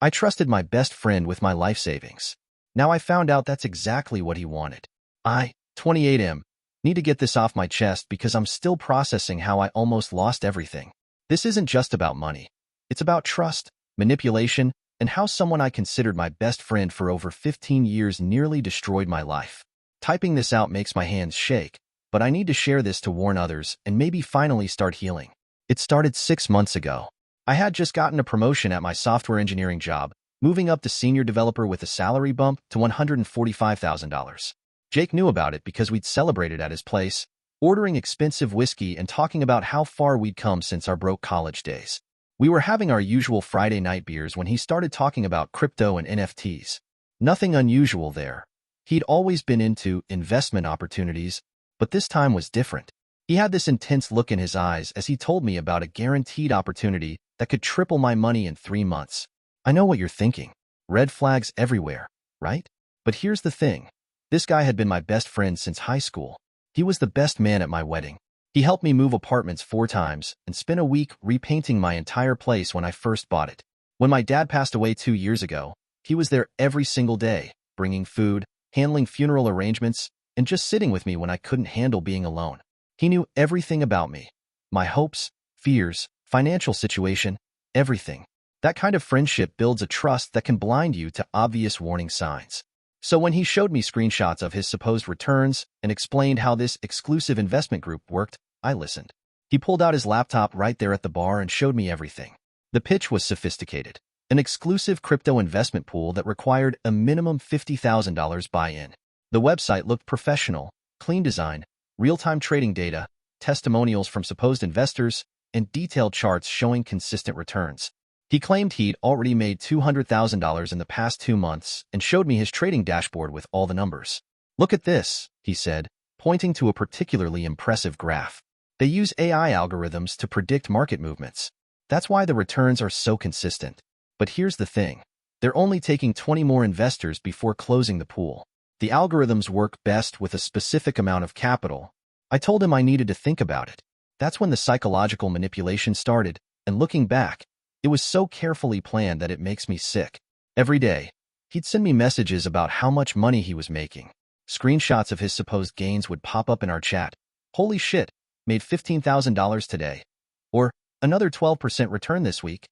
I trusted my best friend with my life savings. Now I found out that's exactly what he wanted. I, 28M, need to get this off my chest because I'm still processing how I almost lost everything. This isn't just about money. It's about trust, manipulation, and how someone I considered my best friend for over 15 years nearly destroyed my life. Typing this out makes my hands shake, but I need to share this to warn others and maybe finally start healing. It started 6 months ago. I had just gotten a promotion at my software engineering job, moving up to senior developer with a salary bump to $145,000. Jake knew about it because we'd celebrated at his place, ordering expensive whiskey and talking about how far we'd come since our broke college days. We were having our usual Friday night beers when he started talking about crypto and NFTs. Nothing unusual there. He'd always been into investment opportunities, but this time was different. He had this intense look in his eyes as he told me about a guaranteed opportunity that could triple my money in 3 months. I know what you're thinking. Red flags everywhere, right? But here's the thing. This guy had been my best friend since high school. He was the best man at my wedding. He helped me move apartments 4 times and spent a week repainting my entire place when I first bought it. When my dad passed away 2 years ago, he was there every single day, bringing food, handling funeral arrangements, and just sitting with me when I couldn't handle being alone. He knew everything about me. My hopes, fears, financial situation, everything. That kind of friendship builds a trust that can blind you to obvious warning signs. So when he showed me screenshots of his supposed returns and explained how this exclusive investment group worked, I listened. He pulled out his laptop right there at the bar and showed me everything. The pitch was sophisticated. An exclusive crypto investment pool that required a minimum $50,000 buy-in. The website looked professional, clean design, real-time trading data, testimonials from supposed investors, and detailed charts showing consistent returns. He claimed he'd already made $200,000 in the past 2 months and showed me his trading dashboard with all the numbers. Look at this, he said, pointing to a particularly impressive graph. They use AI algorithms to predict market movements. That's why the returns are so consistent. But here's the thing. They're only taking 20 more investors before closing the pool. The algorithms work best with a specific amount of capital. I told him I needed to think about it. That's when the psychological manipulation started, and looking back, it was so carefully planned that it makes me sick. Every day, he'd send me messages about how much money he was making. Screenshots of his supposed gains would pop up in our chat. Holy shit, made $15,000 today. Or, another 12% return this week.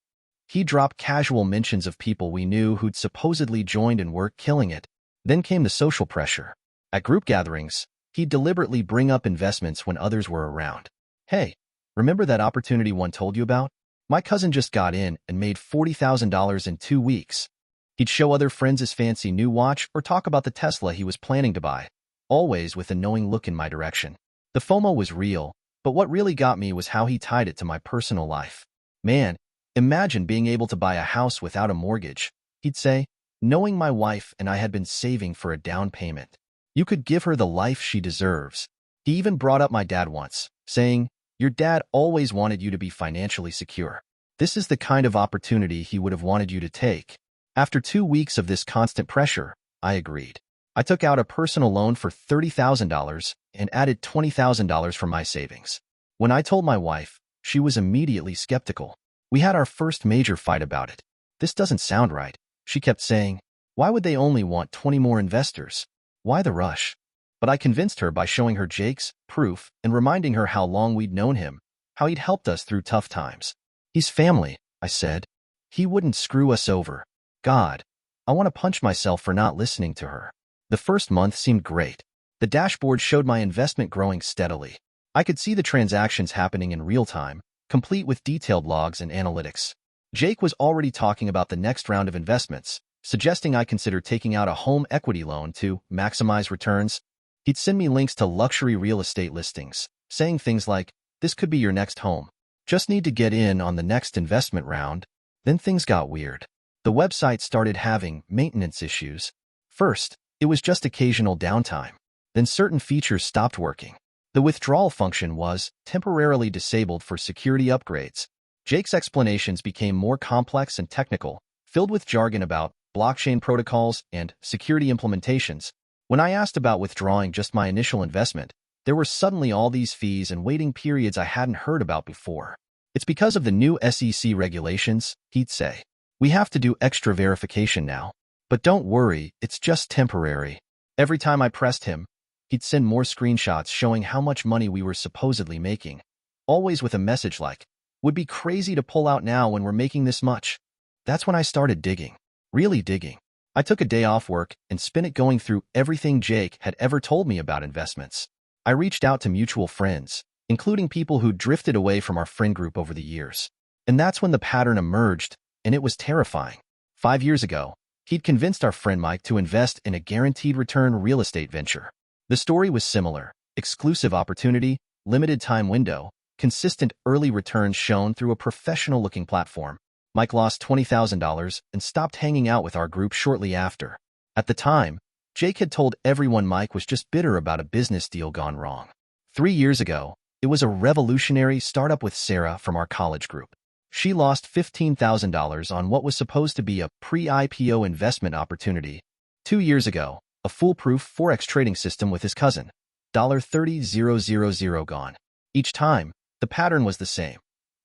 He dropped casual mentions of people we knew who'd supposedly joined and were killing it. Then came the social pressure. At group gatherings, he'd deliberately bring up investments when others were around. Hey, remember that opportunity one told you about? My cousin just got in and made $40,000 in 2 weeks. He'd show other friends his fancy new watch or talk about the Tesla he was planning to buy, always with a knowing look in my direction. The FOMO was real, but what really got me was how he tied it to my personal life. Man, imagine being able to buy a house without a mortgage, he'd say, knowing my wife and I had been saving for a down payment. You could give her the life she deserves. He even brought up my dad once, saying, "Your dad always wanted you to be financially secure. This is the kind of opportunity he would have wanted you to take." After 2 weeks of this constant pressure, I agreed. I took out a personal loan for $30,000 and added $20,000 from my savings. When I told my wife, she was immediately skeptical. We had our first major fight about it. This doesn't sound right. She kept saying, why would they only want 20 more investors? Why the rush? But I convinced her by showing her Jake's proof and reminding her how long we'd known him, how he'd helped us through tough times. He's family, I said. He wouldn't screw us over. God, I want to punch myself for not listening to her. The first month seemed great. The dashboard showed my investment growing steadily. I could see the transactions happening in real time, complete with detailed logs and analytics. Jake was already talking about the next round of investments, suggesting I consider taking out a home equity loan to maximize returns. He'd send me links to luxury real estate listings, saying things like, this could be your next home. Just need to get in on the next investment round. Then things got weird. The website started having maintenance issues. First, it was just occasional downtime. Then certain features stopped working. The withdrawal function was temporarily disabled for security upgrades. Jake's explanations became more complex and technical, filled with jargon about blockchain protocols and security implementations. When I asked about withdrawing just my initial investment, there were suddenly all these fees and waiting periods I hadn't heard about before. It's because of the new SEC regulations, he'd say. We have to do extra verification now. But don't worry, it's just temporary. Every time I pressed him, he'd send more screenshots showing how much money we were supposedly making, always with a message like, "Would be crazy to pull out now when we're making this much." That's when I started digging. Really digging. I took a day off work and spent it going through everything Jake had ever told me about investments. I reached out to mutual friends, including people who drifted away from our friend group over the years. And that's when the pattern emerged, and it was terrifying. 5 years ago, he'd convinced our friend Mike to invest in a guaranteed return real estate venture. The story was similar: exclusive opportunity, limited time window, consistent early returns shown through a professional-looking platform. Mike lost $20,000 and stopped hanging out with our group shortly after. At the time, Jake had told everyone Mike was just bitter about a business deal gone wrong. 3 years ago, it was a revolutionary startup with Sarah from our college group. She lost $15,000 on what was supposed to be a pre-IPO investment opportunity. 2 years ago, a foolproof Forex trading system with his cousin. $30,000 gone. Each time, the pattern was the same: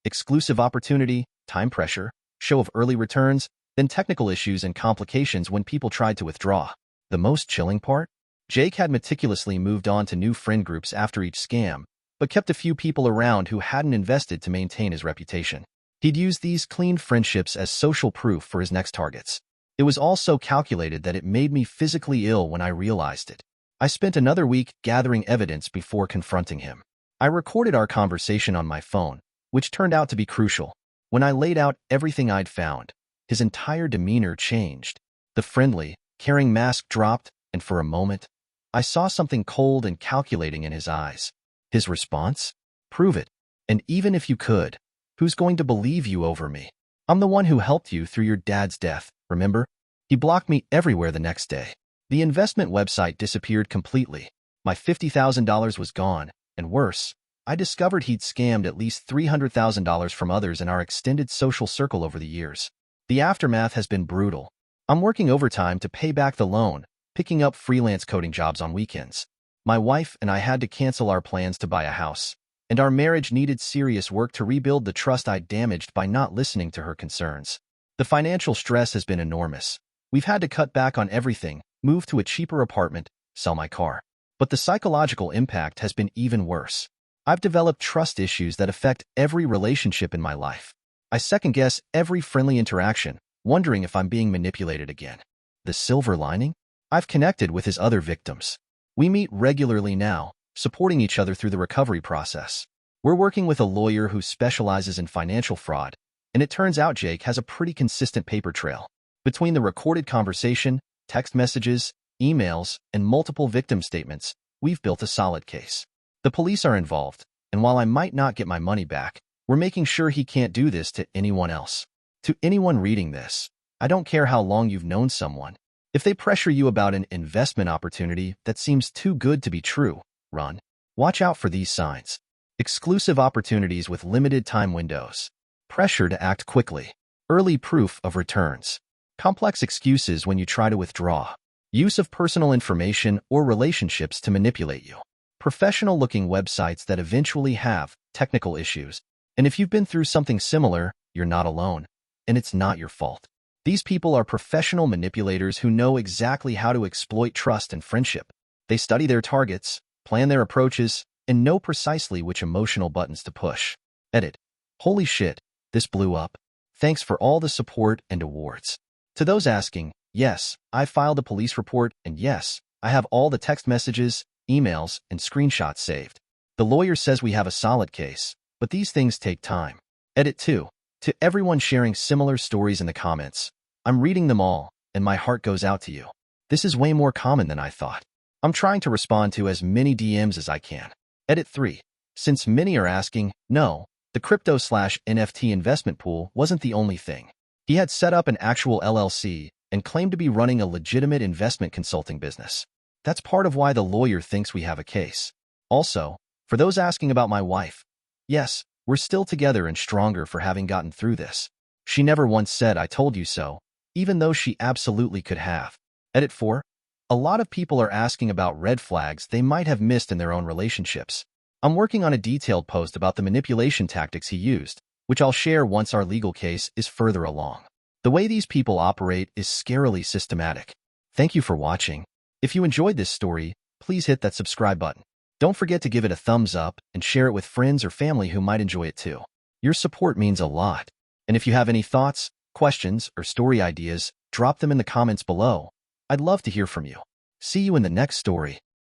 exclusive opportunity, time pressure, show of early returns, then technical issues and complications when people tried to withdraw. The most chilling part? Jake had meticulously moved on to new friend groups after each scam, but kept a few people around who hadn't invested to maintain his reputation. He'd used these clean friendships as social proof for his next targets. It was all so calculated that it made me physically ill when I realized it. I spent another week gathering evidence before confronting him. I recorded our conversation on my phone, which turned out to be crucial. When I laid out everything I'd found, his entire demeanor changed. The friendly, caring mask dropped, and for a moment, I saw something cold and calculating in his eyes. His response? "Prove it. And even if you could, who's going to believe you over me? I'm the one who helped you through your dad's death, remember?" He blocked me everywhere the next day. The investment website disappeared completely. My $50,000 was gone, and worse, I discovered he'd scammed at least $300,000 from others in our extended social circle over the years. The aftermath has been brutal. I'm working overtime to pay back the loan, picking up freelance coding jobs on weekends. My wife and I had to cancel our plans to buy a house, and our marriage needed serious work to rebuild the trust I'd damaged by not listening to her concerns. The financial stress has been enormous. We've had to cut back on everything, move to a cheaper apartment, sell my car. But the psychological impact has been even worse. I've developed trust issues that affect every relationship in my life. I second-guess every friendly interaction, wondering if I'm being manipulated again. The silver lining? I've connected with his other victims. We meet regularly now, supporting each other through the recovery process. We're working with a lawyer who specializes in financial fraud, and it turns out Jake has a pretty consistent paper trail. Between the recorded conversation, text messages, emails, and multiple victim statements, we've built a solid case. The police are involved, and while I might not get my money back, we're making sure he can't do this to anyone else. To anyone reading this, I don't care how long you've known someone. If they pressure you about an investment opportunity that seems too good to be true, run. Watch out for these signs: exclusive opportunities with limited time windows, pressure to act quickly, early proof of returns, complex excuses when you try to withdraw, use of personal information or relationships to manipulate you, professional-looking websites that eventually have technical issues. And if you've been through something similar, you're not alone, and it's not your fault. These people are professional manipulators who know exactly how to exploit trust and friendship. They study their targets, plan their approaches, and know precisely which emotional buttons to push. Edit. Holy shit, this blew up. Thanks for all the support and awards. To those asking, yes, I filed a police report, and yes, I have all the text messages, emails, and screenshots saved. The lawyer says we have a solid case, but these things take time. Edit 2. To everyone sharing similar stories in the comments, I'm reading them all, and my heart goes out to you. This is way more common than I thought. I'm trying to respond to as many DMs as I can. Edit 3. Since many are asking, no, the crypto/NFT investment pool wasn't the only thing. He had set up an actual LLC and claimed to be running a legitimate investment consulting business. That's part of why the lawyer thinks we have a case. Also, for those asking about my wife, yes, we're still together and stronger for having gotten through this. She never once said "I told you so," even though she absolutely could have. Edit 4. A lot of people are asking about red flags they might have missed in their own relationships. I'm working on a detailed post about the manipulation tactics he used, which I'll share once our legal case is further along. The way these people operate is scarily systematic. Thank you for watching. If you enjoyed this story, please hit that subscribe button. Don't forget to give it a thumbs up and share it with friends or family who might enjoy it too. Your support means a lot. And if you have any thoughts, questions, or story ideas, drop them in the comments below. I'd love to hear from you. See you in the next story.